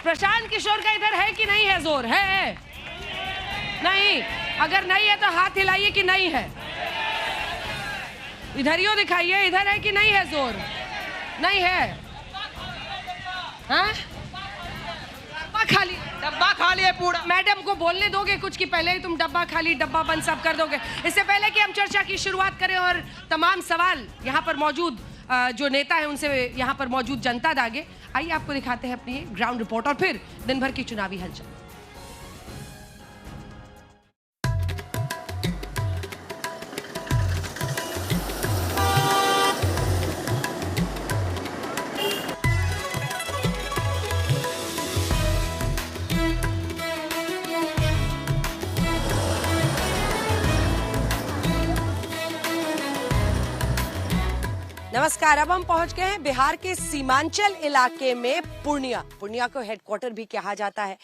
प्रशांत किशोर का इधर है कि नहीं है जोर? है नहीं? अगर नहीं है तो हाथ हिलाइए कि नहीं है। इधर ही दिखाइए, इधर है कि नहीं है जोर? नहीं है। हाँ? डब्बा खाली है पूरा। मैडम को बोलने दोगे कुछ कि पहले ही तुम डब्बा खाली डब्बा बंद सब कर दोगे? इससे पहले कि हम चर्चा की शुरुआत करें और तमाम सवाल यहाँ पर मौजूद जो नेता है उनसे यहाँ पर मौजूद जनता दागे, आइए आपको दिखाते हैं अपनी ग्राउंड रिपोर्ट और फिर दिन भर की चुनावी हलचल। नमस्कार, अब हम पहुंच गए हैं बिहार के सीमांचल इलाके में पूर्णिया को हेडक्वार्टर भी कहा जाता है।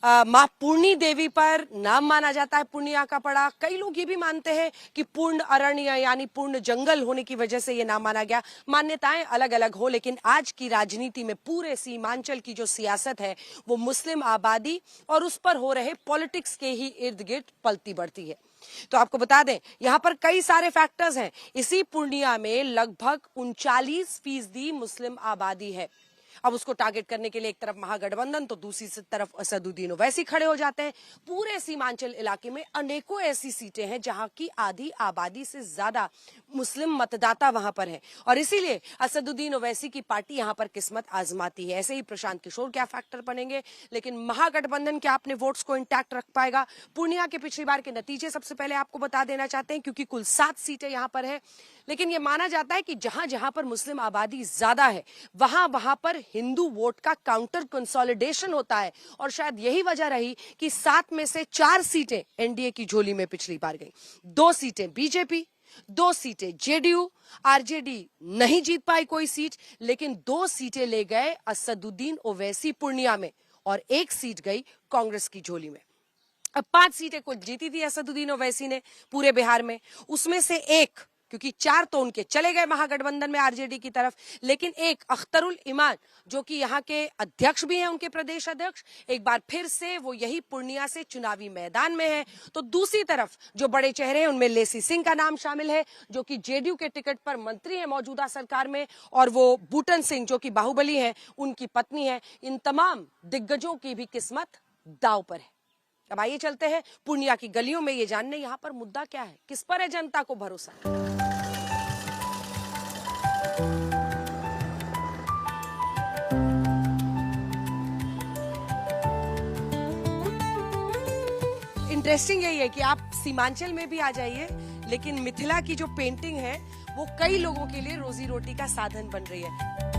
मां पूर्णी देवी पर नाम माना जाता है पूर्णिया का पड़ा। कई लोग ये भी मानते हैं कि पूर्ण अरण्य यानी पूर्ण जंगल होने की वजह से ये नाम माना गया। मान्यताएं अलग अलग हो, लेकिन आज की राजनीति में पूरे सीमांचल की जो सियासत है वो मुस्लिम आबादी और उस पर हो रहे पॉलिटिक्स के ही इर्द गिर्द पलती बढ़ती है। तो आपको बता दें, यहाँ पर कई सारे फैक्टर्स हैं। इसी पूर्णिया में लगभग 39% मुस्लिम आबादी है। अब उसको टारगेट करने के लिए एक तरफ महागठबंधन तो दूसरी तरफ असदुद्दीन ओवैसी खड़े हो जाते हैं। पूरे सीमांचल इलाके में अनेकों ऐसी सीटें हैं जहां की आधी आबादी से ज्यादा मुस्लिम मतदाता वहां पर हैं और इसीलिए असदुद्दीन ओवैसी की पार्टी यहां पर किस्मत आजमाती है। ऐसे ही प्रशांत किशोर क्या फैक्टर बनेंगे, लेकिन महागठबंधन क्या अपने वोट्स को इंटैक्ट रख पाएगा? पूर्णिया के पिछली बार के नतीजे सबसे पहले आपको बता देना चाहते हैं, क्योंकि कुल 7 सीटें यहां पर है, लेकिन यह माना जाता है कि जहां जहां पर मुस्लिम आबादी ज्यादा है वहां पर हिंदू वोट का काउंटर कंसोलिडेशन होता है और शायद यही वजह रही कि 7 में से 4 सीटें एनडीए की झोली में पिछली बार गई। 2 सीटें बीजेपी, 2 सीटें जेडीयू, आरजेडी नहीं जीत पाई कोई सीट, लेकिन 2 सीटें ले गए असदुद्दीन ओवैसी पूर्णिया में और 1 सीट गई कांग्रेस की झोली में। अब 5 सीटें को जीती थी असदुद्दीन ओवैसी ने पूरे बिहार में, उसमें से 1, क्योंकि 4 तो उनके चले गए महागठबंधन में आरजेडी की तरफ, लेकिन एक अख्तरुल ईमान जो कि यहाँ के अध्यक्ष भी हैं, उनके प्रदेश अध्यक्ष, एक बार फिर से वो यही पूर्णिया से चुनावी मैदान में है। तो दूसरी तरफ जो बड़े चेहरे हैं उनमें लेसी सिंह का नाम शामिल है जो कि जेडीयू के टिकट पर मंत्री है मौजूदा सरकार में, और वो बूटन सिंह जो कि बाहुबली है उनकी पत्नी है। इन तमाम दिग्गजों की भी किस्मत दांव पर है। अब आइए चलते हैं पूर्णिया की गलियों में ये जानने यहाँ पर मुद्दा क्या है, किस पर है जनता को भरोसा। इंटरेस्टिंग यही है कि आप सीमांचल में भी आ जाइए, लेकिन मिथिला की जो पेंटिंग है वो कई लोगों के लिए रोजी रोटी का साधन बन रही है।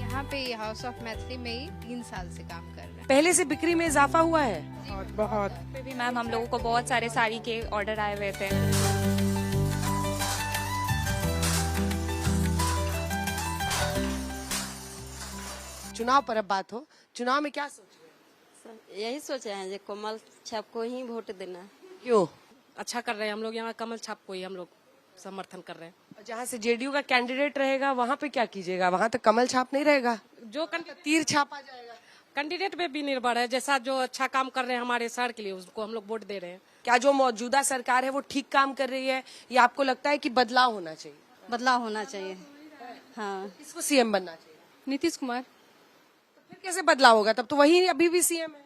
यहाँ पे हाउस ऑफ मैथिली में ही 3 साल से काम कर रहे हैं। पहले से बिक्री में इजाफा हुआ है बहुत। पे भी मैम हम लोगों को बहुत सारे साड़ी के ऑर्डर आए हुए थे। चुनाव पर अब बात हो, चुनाव में क्या सोच रहे हैं? यही सोचे हैं जो कमल छाप को ही वोट देना। क्यों? अच्छा कर रहे हैं हम लोग, यहाँ कमल छाप को ही हम लोग समर्थन कर रहे हैं। जहाँ से जेडीयू का कैंडिडेट रहेगा वहाँ पे क्या कीजिएगा? वहाँ तो कमल छाप नहीं रहेगा, जो तीर छाप आ जाएगा। कैंडिडेट पे भी निर्भर है, जैसा जो अच्छा काम कर रहे हैं हमारे शहर के लिए उसको हम लोग वोट दे रहे हैं। क्या जो मौजूदा सरकार है वो ठीक काम कर रही है या आपको लगता है कि बदलाव होना चाहिए? बदलाव होना चाहिए। हाँ, किसको सीएम बनना चाहिए? नीतीश कुमार। तो फिर कैसे बदलाव होगा? तब तो वही अभी भी सीएम है।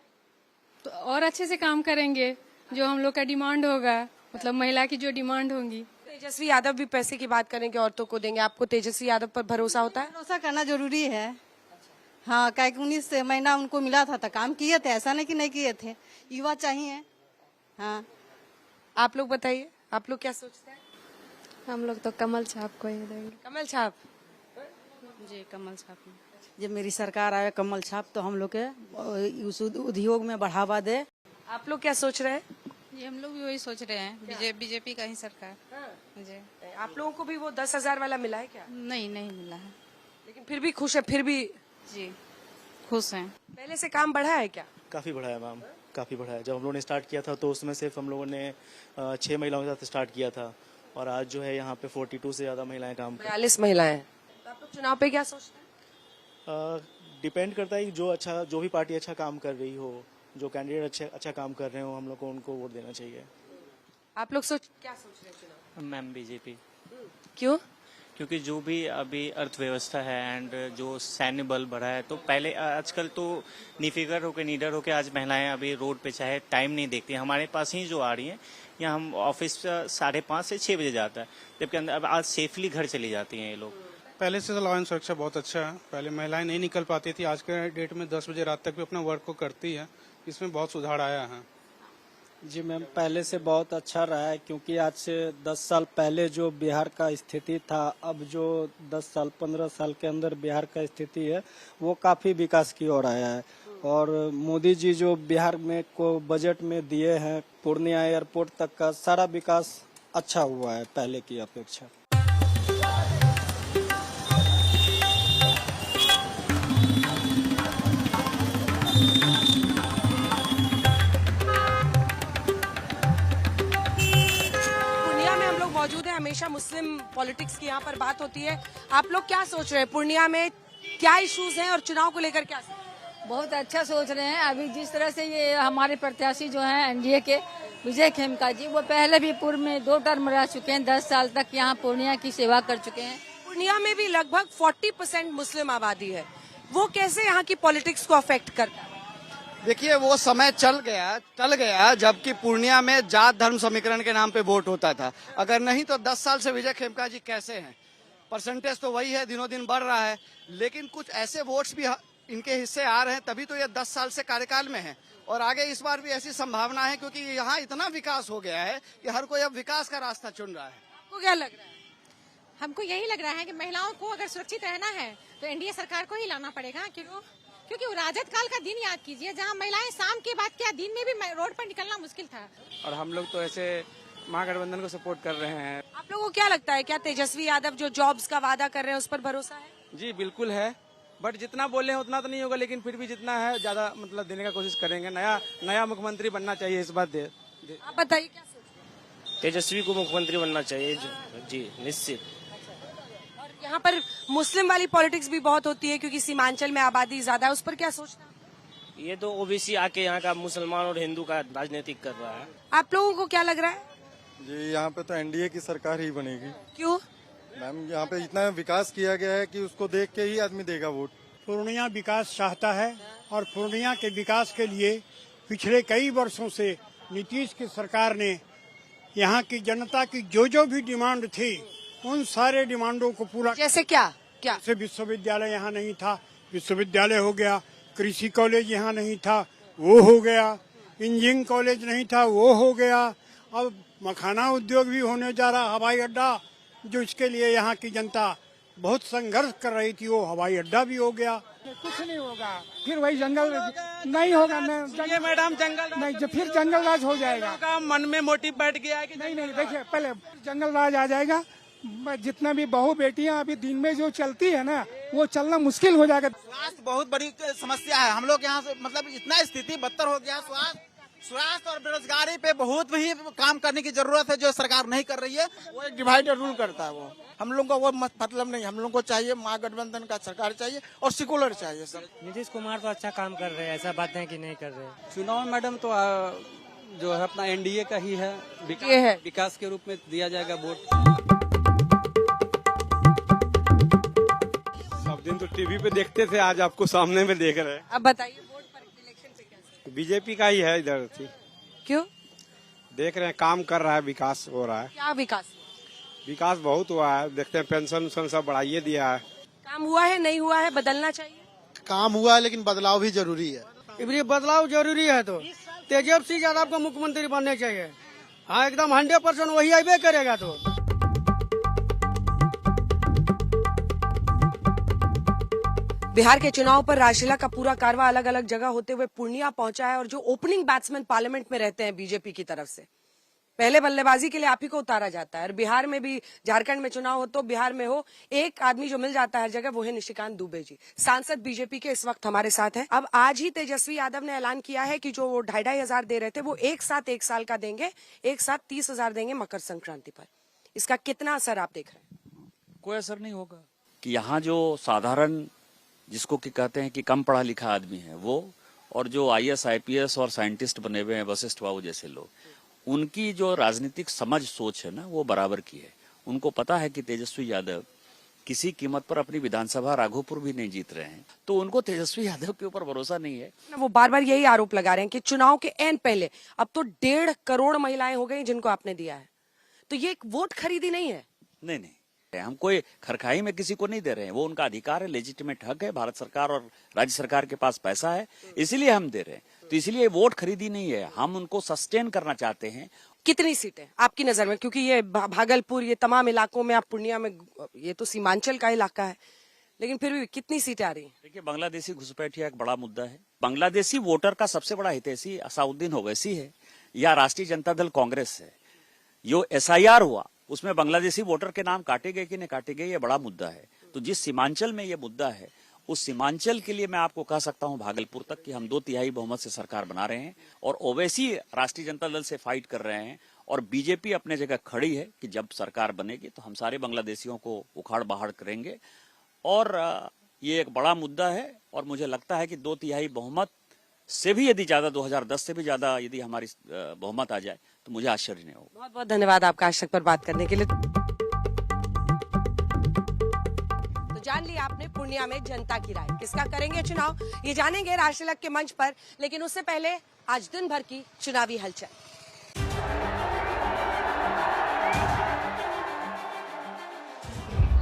तो और अच्छे से काम करेंगे, जो हम लोग का डिमांड होगा, मतलब महिला की जो डिमांड होंगी। तेजस्वी यादव भी पैसे की बात करेंगे, औरतों को देंगे। आपको तेजस्वी यादव पर भरोसा होता है? भरोसा करना जरूरी है। हाँ, क्या 19 महीना उनको मिला था तो काम किए थे, ऐसा नहीं कि नहीं किए थे। युवा चाहिए। हाँ, आप लोग बताइए, आप लोग क्या सोचते हैं? हम लोग तो कमल छाप को ही देंगे। कमल छाप जी, कमल छाप। जब मेरी सरकार आए कमल छाप तो हम लोग के उस उद्योग में बढ़ावा दे। आप लोग क्या सोच रहे हैं? ये हम लोग भी वही सोच रहे हैं, बीजेपी का ही सरकार। जी। आप लोगों को भी वो 10,000 वाला मिला है क्या? नहीं मिला है, लेकिन फिर भी खुश है? फिर भी जी खुश हैं। पहले से काम बढ़ा है क्या? काफ़ी बढ़ा है मैम, काफ़ी बढ़ा है। जब हम लोगों ने स्टार्ट किया था तो उसमें सिर्फ हम लोगों ने 6 महिलाओं के साथ स्टार्ट किया था और आज जो है यहाँ पे 42 से ज़्यादा महिलाएं काम कर। 42 महिलाएं। तो आप लोग चुनाव पे क्या सोचते हैं? डिपेंड करता है कि जो भी पार्टी अच्छा काम कर रही हो, जो कैंडिडेट अच्छा काम कर रहे हो, हम लोग को उनको वोट देना चाहिए। आप लोग क्या सोच रहे हैं चुनाव? मैम बीजेपी, क्यों? क्योंकि जो भी अभी अर्थव्यवस्था है एंड जो सैन्य बल बढ़ा है, तो पहले आजकल तो निफिगर होकर निडर होकर आज महिलाएं अभी रोड पे चाहे टाइम नहीं देखती। हमारे पास ही जो आ रही हैं, यहाँ हम ऑफिस 5:30 से 6 बजे जाता है, जबकि अब आज सेफली घर चली जाती हैं ये लोग। पहले से तो लॉ एंड सुरक्षा बहुत अच्छा है। पहले महिलाएं नहीं निकल पाती थी, आज के डेट में 10 बजे रात तक भी अपना वर्क को करती है। इसमें बहुत सुधार आया है। जी मैम, पहले से बहुत अच्छा रहा है, क्योंकि आज से 10 साल पहले जो बिहार का स्थिति था, अब जो 10 साल 15 साल के अंदर बिहार का स्थिति है, वो काफी विकास की ओर आया है। और मोदी जी जो बिहार में को बजट में दिए हैं, पूर्णिया एयरपोर्ट तक का सारा विकास अच्छा हुआ है पहले की अपेक्षा। मौजूद है, हमेशा मुस्लिम पॉलिटिक्स की यहाँ पर बात होती है। आप लोग क्या सोच रहे हैं, पूर्णिया में क्या इश्यूज हैं और चुनाव को लेकर क्या? बहुत अच्छा सोच रहे हैं। अभी जिस तरह से ये हमारे प्रत्याशी जो हैं एनडीए के विजय खेमका जी, वो पहले भी पूर्व में 2 टर्म रह चुके हैं, 10 साल तक यहाँ पूर्णिया की सेवा कर चुके हैं। पूर्णिया में भी लगभग 40% मुस्लिम आबादी है, वो कैसे यहाँ की पॉलिटिक्स को अफेक्ट करता है? देखिए, वो समय टल गया जबकि पूर्णिया में जात धर्म समीकरण के नाम पे वोट होता था। अगर नहीं तो 10 साल से विजय खेमका जी कैसे हैं? परसेंटेज तो वही है, दिनों दिन बढ़ रहा है, लेकिन कुछ ऐसे वोट्स भी इनके हिस्से आ रहे हैं, तभी तो ये 10 साल से कार्यकाल में है। और आगे इस बार भी ऐसी संभावना है, क्योंकि यहाँ इतना विकास हो गया है कि हर कोई अब विकास का रास्ता चुन रहा है। आपको क्या लग रहा है? हमको यही लग रहा है कि महिलाओं को अगर सुरक्षित रहना है तो एनडीए सरकार को ही लाना पड़ेगा। क्योंकि वो राजद काल का दिन याद कीजिए, जहाँ महिलाएं शाम के बाद क्या दिन में भी रोड पर निकलना मुश्किल था। और हम लोग तो ऐसे महागठबंधन को सपोर्ट कर रहे हैं। आप लोगों को क्या लगता है, क्या तेजस्वी यादव जो जॉब्स का वादा कर रहे हैं उस पर भरोसा है? जी बिल्कुल है, बट जितना बोले हैं उतना तो नहीं होगा, लेकिन फिर भी जितना है ज्यादा मतलब देने का कोशिश करेंगे। नया मुख्यमंत्री बनना चाहिए इस बात दे। आप बताइए क्या सोच रहे हैं? तेजस्वी को मुख्यमंत्री बनना चाहिए जी, निश्चित। यहाँ पर मुस्लिम वाली पॉलिटिक्स भी बहुत होती है, क्योंकि सीमांचल में आबादी ज्यादा है, उस पर क्या सोचना है? ये तो ओबीसी आके यहाँ का मुसलमान और हिंदू का राजनीतिक कर रहा है। आप लोगों को क्या लग रहा है? जी, यहाँ पे तो एनडीए की सरकार ही बनेगी। क्यों? मैम, यहाँ पे इतना विकास किया गया है कि उसको देख के ही आदमी देगा वोट। पूर्णिया विकास चाहता है, और पूर्णिया के विकास के लिए पिछले कई वर्षों से नीतीश की सरकार ने यहाँ की जनता की जो भी डिमांड थी, उन सारे डिमांडों को पूरा। जैसे क्या? जैसे विश्वविद्यालय यहाँ नहीं था, विश्वविद्यालय हो गया। कृषि कॉलेज यहाँ नहीं था, वो हो गया। इंजीनियरिंग कॉलेज नहीं था, वो हो गया। अब मखाना उद्योग भी होने जा रहा, हवाई अड्डा, जो इसके लिए यहाँ की जनता बहुत संघर्ष कर रही थी, वो हवाई अड्डा भी हो गया। कुछ नहीं होगा, फिर वही जंगल नहीं होगा। मैडम जंगल नहीं, फिर जंगल राज हो जाएगा। मन में मोटिव बैठ गया है कि नहीं, देखिए पहले जंगल राज आ जाएगा। जितना भी बहू बेटियां अभी दिन में जो चलती है ना, वो चलना मुश्किल हो जाएगा। स्वास्थ्य बहुत बड़ी समस्या है। हम लोग यहाँ से मतलब इतना स्थिति बदतर हो गया। स्वास्थ्य और बेरोजगारी पे बहुत ही काम करने की जरूरत है, जो सरकार नहीं कर रही है। वो एक डिवाइडर रूल करता है। वो हम लोग को वो मतलब नहीं, हम लोग को चाहिए महागठबंधन का सरकार चाहिए और सेकुलर चाहिए। सर, नीतीश कुमार तो अच्छा काम कर रहे हैं, ऐसा बात है कि नहीं कर रहे। चुनाव मैडम तो जो है अपना एनडीए का ही है, विकास के रूप में दिया जाएगा वोट। सब दिन तो टीवी पे देखते थे, आज आपको सामने में देख रहे हैं। अब बताइए, वोट पर इलेक्शन पे कैसे? बीजेपी का ही है इधर थी। क्यों? देख रहे हैं काम कर रहा है, विकास हो रहा है। क्या विकास? विकास बहुत हुआ है, देखते हैं पेंशन सब बढ़ाइए दिया है। काम हुआ है, नहीं हुआ है, बदलना चाहिए। काम हुआ है, लेकिन बदलाव भी जरूरी है। बदलाव जरूरी है, तो तेजस्वी यादव को मुख्यमंत्री बनने चाहिए। हाँ, एकदम 100% वही आइबे करेगा। तो बिहार के चुनाव पर राजशीला का पूरा कारवा अलग अलग जगह होते हुए पूर्णिया पहुंचा है, और जो ओपनिंग बैट्समैन पार्लियामेंट में रहते हैं बीजेपी की तरफ से, पहले बल्लेबाजी के लिए आप ही को उतारा जाता है। और बिहार में भी, झारखंड में चुनाव हो तो बिहार में हो, एक आदमी जो मिल जाता है हर जगह, वो है निशिकांत दुबे जी, सांसद बीजेपी के इस वक्त हमारे साथ हैं। अब आज ही तेजस्वी यादव ने ऐलान किया है कि जो वो 2,500 दे रहे थे, वो एक साथ 1 साल का देंगे, एक साथ 30,000 देंगे मकर संक्रांति पर। इसका कितना असर आप देख रहे हैं? कोई असर नहीं होगा। कि यहाँ जो साधारण जिसको कि कहते हैं कि कम पढ़ा लिखा आदमी है वो, और जो IAS IPS और साइंटिस्ट बने हुए हैं वशिष्ठ बाबू जैसे लोग, उनकी जो राजनीतिक समझ सोच है ना वो बराबर की है। उनको पता है कि तेजस्वी यादव किसी कीमत पर अपनी विधानसभा राघोपुर भी नहीं जीत रहे हैं, तो उनको तेजस्वी यादव के ऊपर भरोसा नहीं है। वो बार बार यही आरोप लगा रहे हैं कि चुनाव के एन पहले अब तो 1.5 करोड़ महिलाएं हो गई जिनको आपने दिया है, तो ये एक वोट खरीदी नहीं है। नहीं, हम कोई खरखाई में किसी को नहीं दे रहे हैं, वो उनका अधिकार है, लेजिटिमेट हक है। भारत सरकार और राज्य सरकार के पास पैसा है, इसीलिए हम दे रहे हैं। तो इसलिए वोट खरीदी नहीं है, हम उनको सस्टेन करना चाहते हैं। कितनी सीटें आपकी नजर में, क्योंकि ये भागलपुर, ये तमाम इलाकों में, आप पूर्णिया में, ये तो सीमांचल का इलाका है, लेकिन फिर भी कितनी सीटें आ रही हैं? देखिए, बांग्लादेशी घुसपैठिया एक बड़ा मुद्दा है। बांग्लादेशी वोटर का सबसे बड़ा हितैषी असाउद्दीन ओवैसी है या राष्ट्रीय जनता दल कांग्रेस है। जो SIR हुआ उसमें बांग्लादेशी वोटर के नाम काटे गए कि नहीं काटे गए, ये बड़ा मुद्दा है। तो जिस सीमांचल में ये मुद्दा है, उस सीमांचल के लिए मैं आपको कह सकता हूं भागलपुर तक कि हम 2/3 बहुमत से सरकार बना रहे हैं, और ओवैसी राष्ट्रीय जनता दल से फाइट कर रहे हैं, और बीजेपी अपने जगह खड़ी है कि जब सरकार बनेगी तो हम सारे बांग्लादेशियों को उखाड़ बहाड़ करेंगे। और ये एक बड़ा मुद्दा है, और मुझे लगता है कि 2/3 बहुमत से भी यदि ज्यादा, 2010 से भी ज्यादा यदि हमारी बहुमत आ जाए तो मुझे आश्चर्य नहीं होगा। बहुत बहुत धन्यवाद आपका आज तक पर बात करने के लिए। तो जान लिया आपने पूर्णिया में जनता की राय, किसका करेंगे चुनाव, ये जानेंगे राष्ट्रलग के मंच पर, लेकिन उससे पहले आज दिन भर की चुनावी हलचल।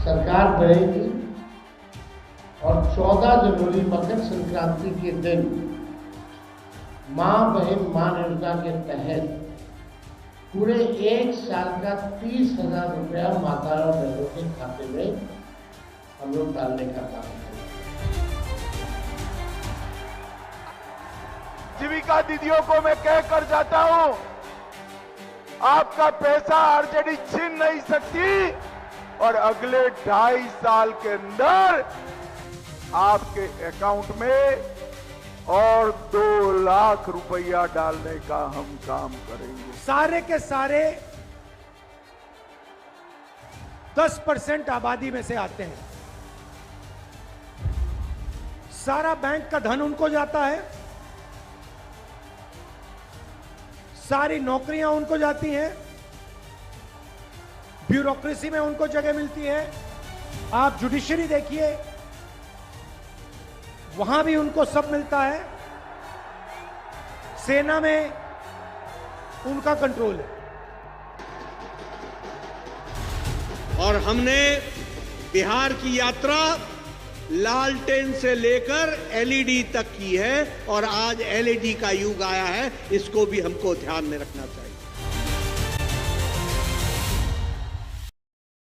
सरकार बनेगी और 14 जनवरी मकर संक्रांति के दिन मां बहन मान योजना के तहत पूरे 1 साल का 30,000 रुपया माता और बहनों के खाते में हम लोग डालने का काम करेंगे। जीविका दीदियों को मैं कह कर जाता हूं, आपका पैसा आरजेडी छीन नहीं सकती, और अगले 2.5 साल के अंदर आपके अकाउंट में और 2 लाख रुपया डालने का हम काम करेंगे। सारे के सारे 10% आबादी में से आते हैं, सारा बैंक का धन उनको जाता है, सारी नौकरियां उनको जाती हैं, ब्यूरोक्रेसी में उनको जगह मिलती है। आप जुडिशरी देखिए, वहां भी उनको सब मिलता है, सेना में उनका कंट्रोल है। और हमने बिहार की यात्रा लालटेन से लेकर LED तक की है, और आज LED का युग आया है, इसको भी हमको ध्यान में रखना चाहिए।